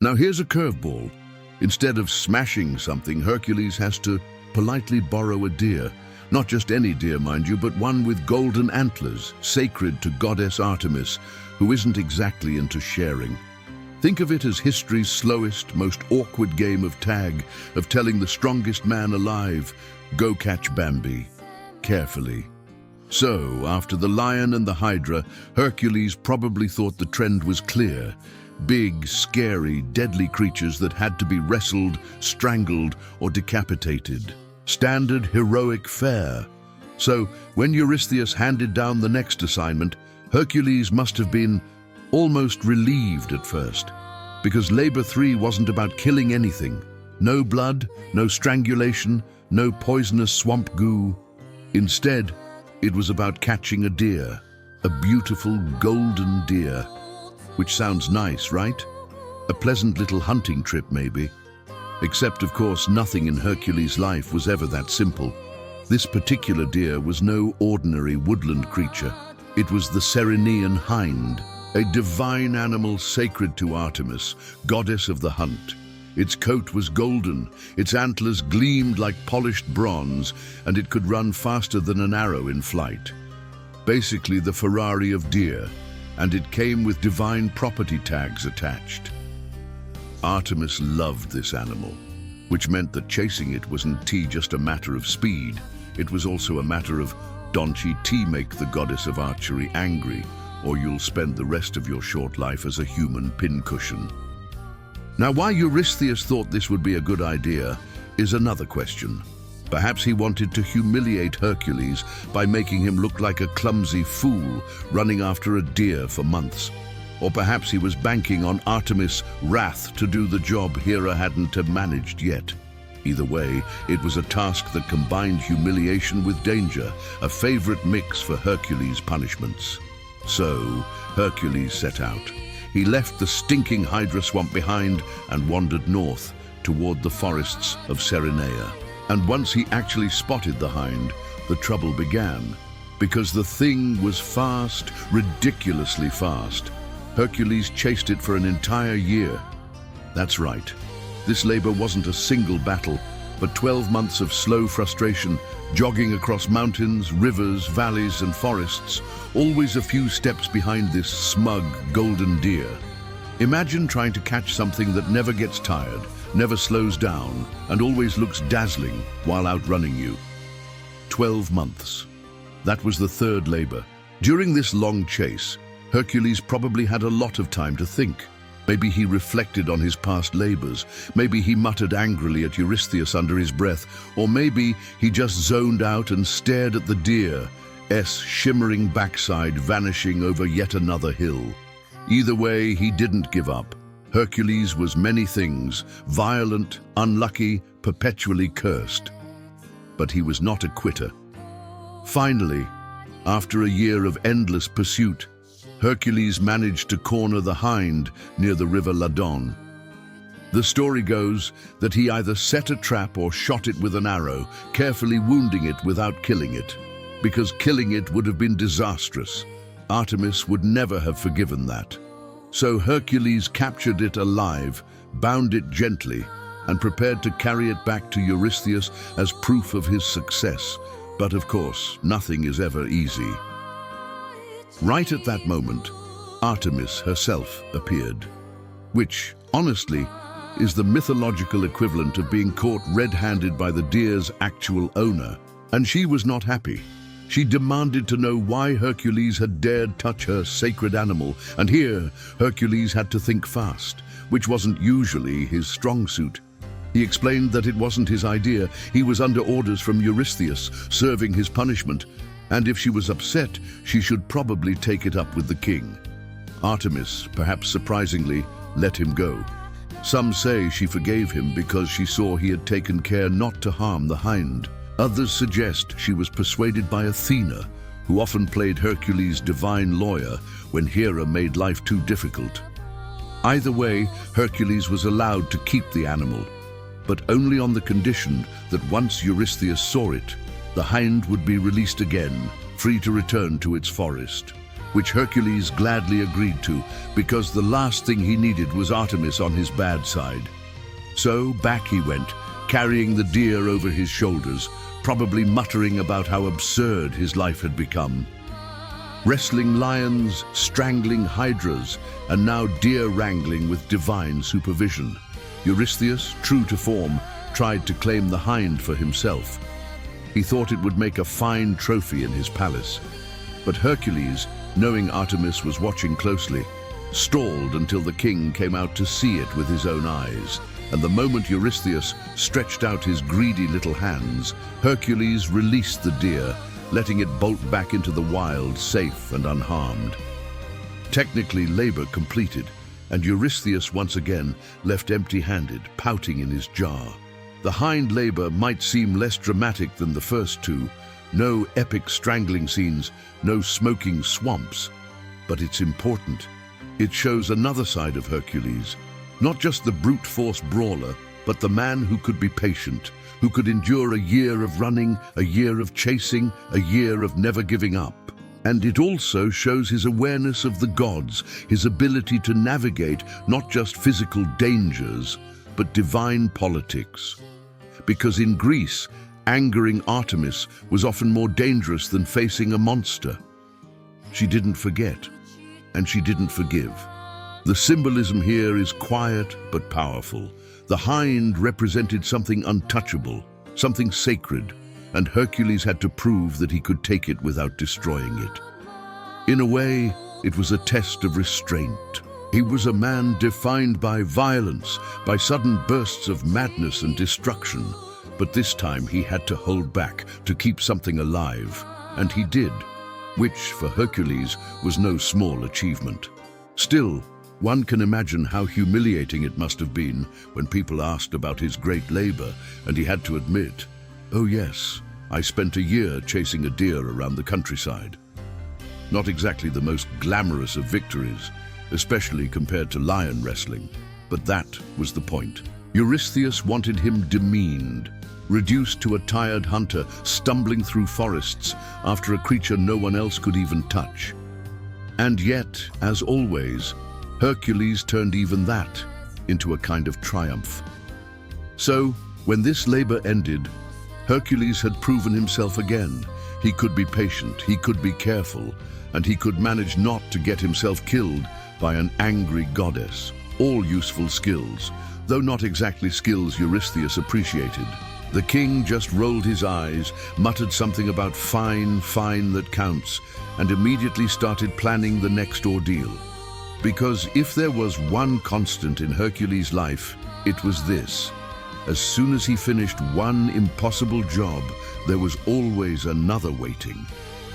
Now here's a curveball. Instead of smashing something, Hercules has to politely borrow a deer. Not just any deer, mind you, but one with golden antlers, sacred to goddess Artemis, who isn't exactly into sharing. Think of it as history's slowest, most awkward game of tag, of telling the strongest man alive, "Go catch Bambi," carefully. So, after the lion and the Hydra, Hercules probably thought the trend was clear. Big, scary, deadly creatures that had to be wrestled, strangled, or decapitated. Standard heroic fare. So, when Eurystheus handed down the next assignment, Hercules must have been almost relieved at first, because Labor 3 wasn't about killing anything. No blood, no strangulation, no poisonous swamp goo. Instead, it was about catching a deer, a beautiful golden deer. Which sounds nice, right? A pleasant little hunting trip, maybe. Except, of course, nothing in Hercules' life was ever that simple. This particular deer was no ordinary woodland creature. It was the Ceryneian Hind, a divine animal sacred to Artemis, goddess of the hunt. Its coat was golden, its antlers gleamed like polished bronze, and it could run faster than an arrow in flight. Basically the Ferrari of deer, and it came with divine property tags attached. Artemis loved this animal, which meant that chasing it wasn't just a matter of speed. It was also a matter of don't make the goddess of archery angry, or you'll spend the rest of your short life as a human pincushion. Now, why Eurystheus thought this would be a good idea is another question. Perhaps he wanted to humiliate Hercules by making him look like a clumsy fool running after a deer for months. Or perhaps he was banking on Artemis' wrath to do the job Hera hadn't managed yet. Either way, it was a task that combined humiliation with danger, a favorite mix for Hercules' punishments. So, Hercules set out. He left the stinking Hydra swamp behind and wandered north toward the forests of Cerynea. And once he actually spotted the hind, the trouble began. Because the thing was fast, ridiculously fast. Hercules chased it for an entire year. That's right. This labor wasn't a single battle, but 12 months of slow frustration, jogging across mountains, rivers, valleys, and forests, always a few steps behind this smug golden deer. Imagine trying to catch something that never gets tired, never slows down, and always looks dazzling while outrunning you. 12 months. That was the third labor. During this long chase, Hercules probably had a lot of time to think. Maybe he reflected on his past labors, maybe he muttered angrily at Eurystheus under his breath, or maybe he just zoned out and stared at the deer's shimmering backside vanishing over yet another hill. Either way, he didn't give up. Hercules was many things, violent, unlucky, perpetually cursed. But he was not a quitter. Finally, after a year of endless pursuit, Hercules managed to corner the hind near the river Ladon. The story goes that he either set a trap or shot it with an arrow, carefully wounding it without killing it. Because killing it would have been disastrous. Artemis would never have forgiven that. So Hercules captured it alive, bound it gently, and prepared to carry it back to Eurystheus as proof of his success. But of course, nothing is ever easy. Right at that moment, Artemis herself appeared, which, honestly, is the mythological equivalent of being caught red-handed by the deer's actual owner. And she was not happy. She demanded to know why Hercules had dared touch her sacred animal, and here Hercules had to think fast, which wasn't usually his strong suit. He explained that it wasn't his idea. He was under orders from Eurystheus, serving his punishment, and if she was upset, she should probably take it up with the king. Artemis, perhaps surprisingly, let him go. Some say she forgave him because she saw he had taken care not to harm the hind. Others suggest she was persuaded by Athena, who often played Hercules' divine lawyer when Hera made life too difficult. Either way, Hercules was allowed to keep the animal, but only on the condition that once Eurystheus saw it, the hind would be released again, free to return to its forest. which Hercules gladly agreed to, because the last thing he needed was Artemis on his bad side. So back he went, carrying the deer over his shoulders, probably muttering about how absurd his life had become. Wrestling lions, strangling hydras, and now deer wrangling with divine supervision. Eurystheus, true to form, tried to claim the hind for himself. He thought it would make a fine trophy in his palace. But Hercules, knowing Artemis was watching closely, stalled until the king came out to see it with his own eyes. And the moment Eurystheus stretched out his greedy little hands, Hercules released the deer, letting it bolt back into the wild, safe and unharmed. Technically, labor completed, and Eurystheus once again left empty-handed, pouting in his jar. The hind labor might seem less dramatic than the first two. No epic strangling scenes, no smoking swamps. But it's important. It shows another side of Hercules. Not just the brute force brawler, but the man who could be patient, who could endure a year of running, a year of chasing, a year of never giving up. And it also shows his awareness of the gods, his ability to navigate not just physical dangers, but divine politics. Because in Greece, angering Artemis was often more dangerous than facing a monster. She didn't forget, and she didn't forgive. The symbolism here is quiet but powerful. The hind represented something untouchable, something sacred, and Hercules had to prove that he could take it without destroying it. In a way, it was a test of restraint. He was a man defined by violence, by sudden bursts of madness and destruction. But this time he had to hold back to keep something alive, and he did, which for Hercules was no small achievement. Still, one can imagine how humiliating it must have been when people asked about his great labor, and he had to admit, "Oh yes, I spent a year chasing a deer around the countryside." Not exactly the most glamorous of victories, especially compared to lion wrestling, but that was the point. Eurystheus wanted him demeaned, reduced to a tired hunter stumbling through forests after a creature no one else could even touch. And yet, as always, Hercules turned even that into a kind of triumph. So, when this labor ended, Hercules had proven himself again. He could be patient, he could be careful, and he could manage not to get himself killed by an angry goddess. All useful skills, though not exactly skills Eurystheus appreciated. The king just rolled his eyes, muttered something about fine that counts, and immediately started planning the next ordeal. Because if there was one constant in Hercules' life, it was this. As soon as he finished one impossible job, there was always another waiting.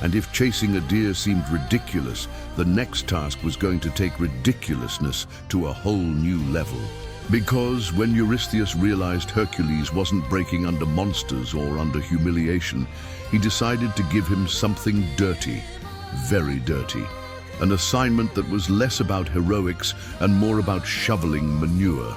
And if chasing a deer seemed ridiculous, the next task was going to take ridiculousness to a whole new level. Because when Eurystheus realized Hercules wasn't breaking under monsters or under humiliation, he decided to give him something dirty, very dirty. An assignment that was less about heroics and more about shoveling manure.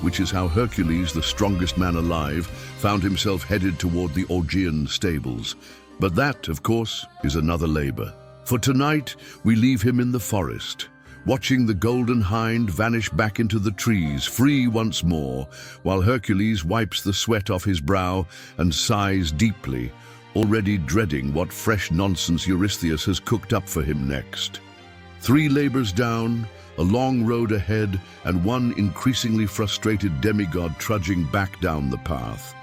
Which is how Hercules, the strongest man alive, found himself headed toward the Augean stables. But that, of course, is another labor. For tonight, we leave him in the forest, watching the golden hind vanish back into the trees, free once more, while Hercules wipes the sweat off his brow and sighs deeply, already dreading what fresh nonsense Eurystheus has cooked up for him next. 3 labors down, a long road ahead, and one increasingly frustrated demigod trudging back down the path.